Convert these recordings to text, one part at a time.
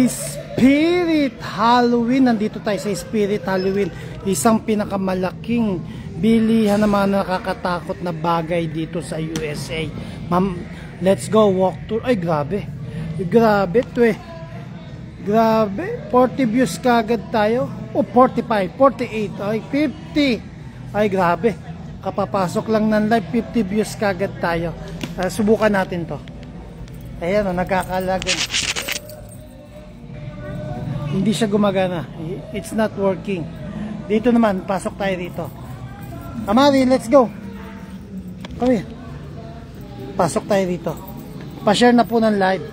Spirit Halloween. Nandito tayo sa Spirit Halloween, isang pinakamalaking bilihan ng mga nakakatakot na bagay dito sa USA. Ma'am, let's go walk tour. Ay, grabe. Grabe to eh. Grabe. 40 views kagad tayo. O 45, 48, ay 50. Ay, grabe. Kapapasok lang ng live, 50 views kagad tayo. Subukan natin to. Ayan o, nagkakalagay. Hindi siya gumagana. It's not working. Dito naman, pasok tayo dito. Amari, let's go. Come here. Pasok tayo dito. Pa-share na po ng live.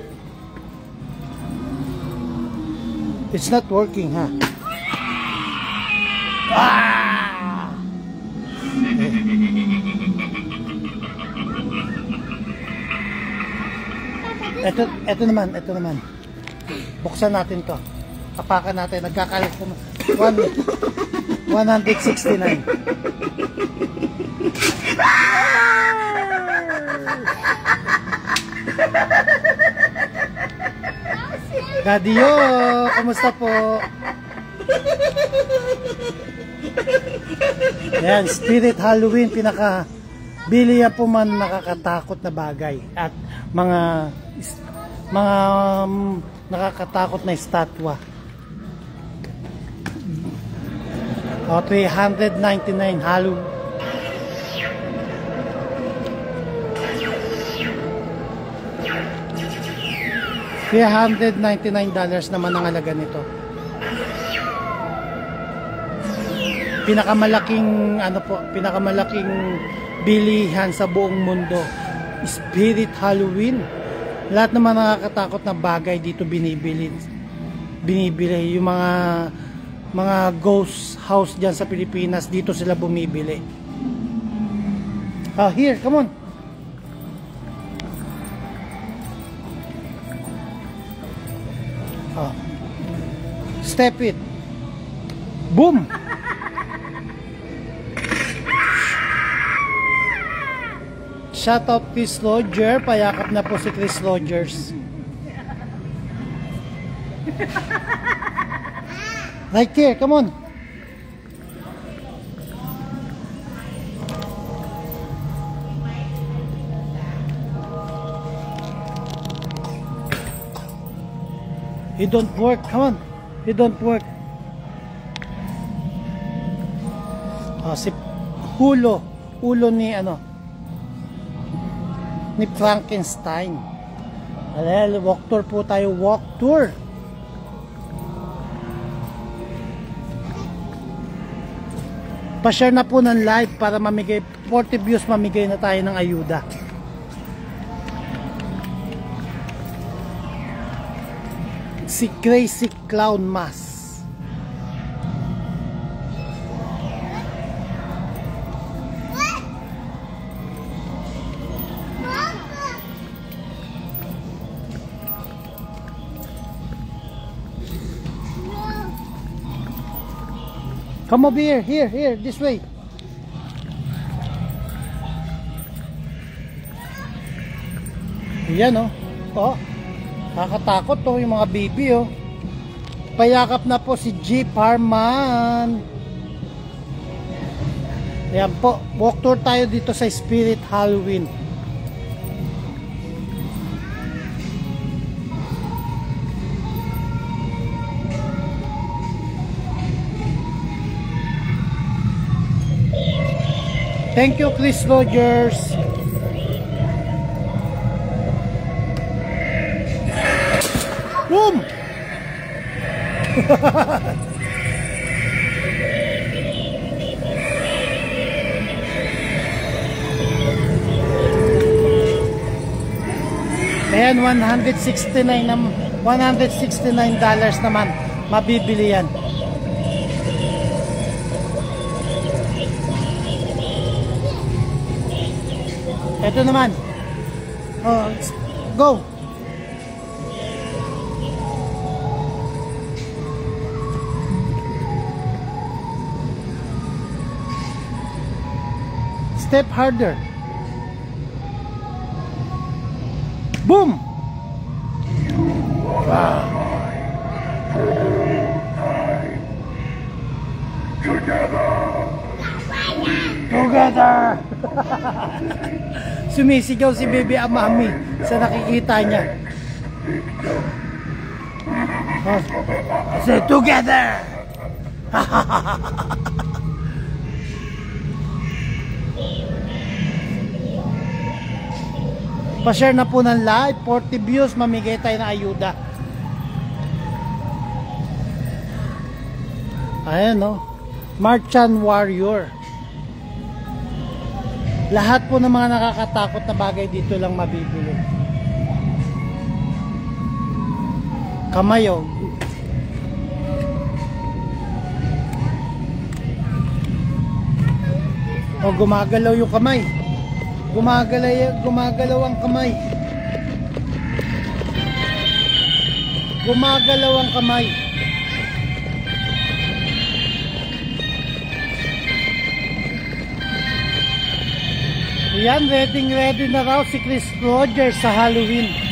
It's not working, ha? Ah! Ito naman. Buksan natin to. Apakan natin. Nagkakalit ko. 169. Daddy-o, kumusta po? Ayan, Spirit Halloween, pinaka-bilihan po man nakakatakot na bagay at mga nakakatakot na estatwa. O, 399 Halloween. $399 naman ang halaga nito. Pinakamalaking bilihan sa buong mundo. Spirit Halloween. Lahat naman nakakatakot na bagay dito binibili. Yung mga ghost house diyan sa Pilipinas, dito sila bumibili. Here, come on. Step it. Boom. Shout out Chris Roger. Payakap na po si Chris Rogers. Right here, come on. It don't work, come on. It don't work. Si ulo ni ni Frankenstein. Walk tour po tayo, walk tour. Pa-share na po ng live para mamigay 40 views, mamigay na tayo ng ayuda. Si Crazy Clown Mask. Come over here, this way. Ayan oh. Nakakatakot to yung mga baby oh. Payakap na po si Jeep Harman. Ayan po, walk tour tayo dito sa Spirit Halloween. Thank you, Chris Rogers. Boom! Ayan, $169 naman mabibili yan. Ito naman. Go. Step harder. Boom. Wow. Together! Sumisigaw si Baby Amami sa nakikita niya. Oh, say together! Pa-share na po ng live, 40 views, mamigay tayo ng ayuda. Ayan, no? Martian Warrior. Lahat po ng mga nakakatakot na bagay dito lang mabibili. Kamay, oh. Oh, gumagalaw yung kamay. Gumagalaw ang kamay. Gumagalaw ang kamay. Yan, ready na raw si Chris Rogers sa Halloween.